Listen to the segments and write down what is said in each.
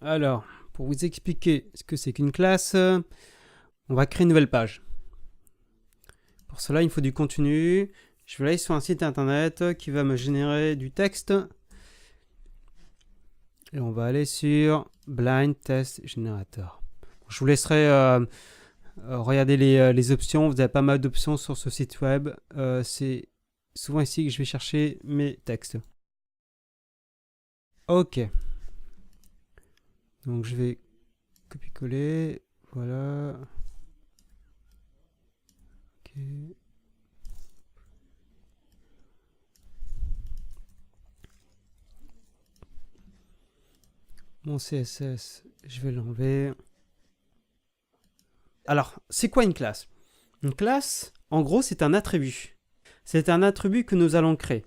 Alors, pour vous expliquer ce que c'est qu'une classe, on va créer une nouvelle page. Pour cela, il me faut du contenu. Je vais aller sur un site internet qui va me générer du texte. Et on va aller sur Blind Test Generator. Je vous laisserai regarder les options. Vous avez pas mal d'options sur ce site web. C'est souvent ici que je vais chercher mes textes. Ok. Donc je vais copier-coller. Voilà. Ok. Mon CSS, je vais l'enlever. Alors, c'est quoi une classe? Une classe, en gros, c'est un attribut. C'est un attribut que nous allons créer.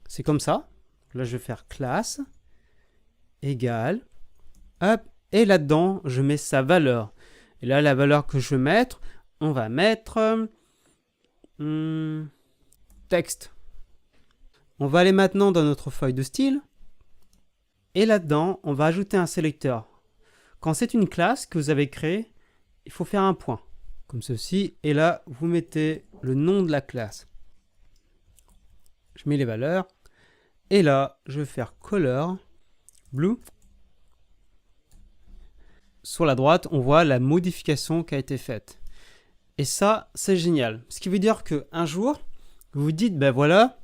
C'est comme ça. Là, je vais faire classe égale. Hop, et là-dedans, je mets sa valeur. Et là, la valeur que je vais mettre, on va mettre texte. On va aller maintenant dans notre feuille de style. Et là-dedans, on va ajouter un sélecteur. Quand c'est une classe que vous avez créée, il faut faire un point, comme ceci. Et là, vous mettez le nom de la classe. Je mets les valeurs. Et là, je vais faire color, blue. Sur la droite, on voit la modification qui a été faite. Et ça, c'est génial. Ce qui veut dire qu'un jour, vous vous dites, ben voilà,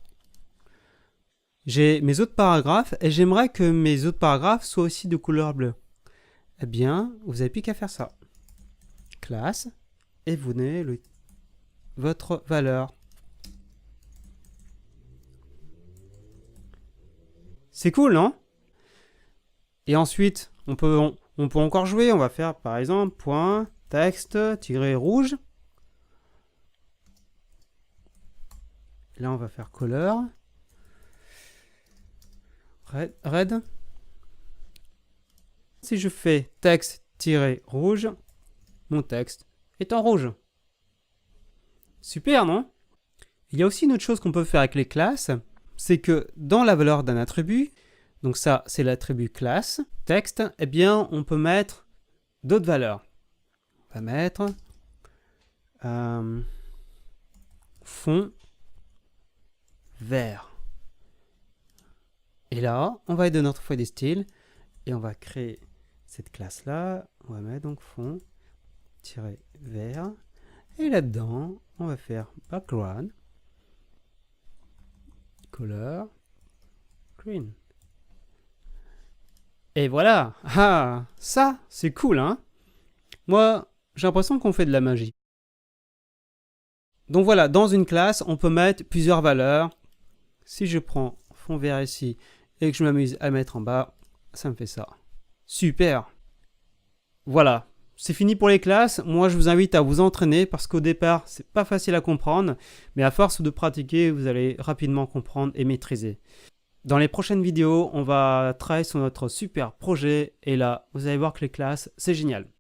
j'ai mes autres paragraphes et j'aimerais que mes autres paragraphes soient aussi de couleur bleue. Eh bien, vous n'avez plus qu'à faire ça. Classe, et vous donnez votre valeur. C'est cool, non? Et ensuite, on peut encore jouer. On va faire, par exemple, point, texte, tiret rouge. Là, on va faire color. Red. Si je fais texte-rouge, mon texte est en rouge. Super, non? Il y a aussi une autre chose qu'on peut faire avec les classes, c'est que dans la valeur d'un attribut, donc ça c'est l'attribut classe, texte, eh bien on peut mettre d'autres valeurs. On va mettre fond vert. Et là, on va aller dans notre feuille de style et on va créer cette classe-là. On va mettre donc fond-vert. Et là-dedans, on va faire background, color, green. Et voilà. Ah, ça, c'est cool, hein? Moi, j'ai l'impression qu'on fait de la magie. Donc voilà, dans une classe, on peut mettre plusieurs valeurs. Si je prends fond vert ici et que je m'amuse à mettre en bas, ça me fait ça. Super. Voilà, c'est fini pour les classes. Moi, je vous invite à vous entraîner parce qu'au départ, c'est pas facile à comprendre, mais à force de pratiquer, vous allez rapidement comprendre et maîtriser. Dans les prochaines vidéos, on va travailler sur notre super projet et là, vous allez voir que les classes, c'est génial.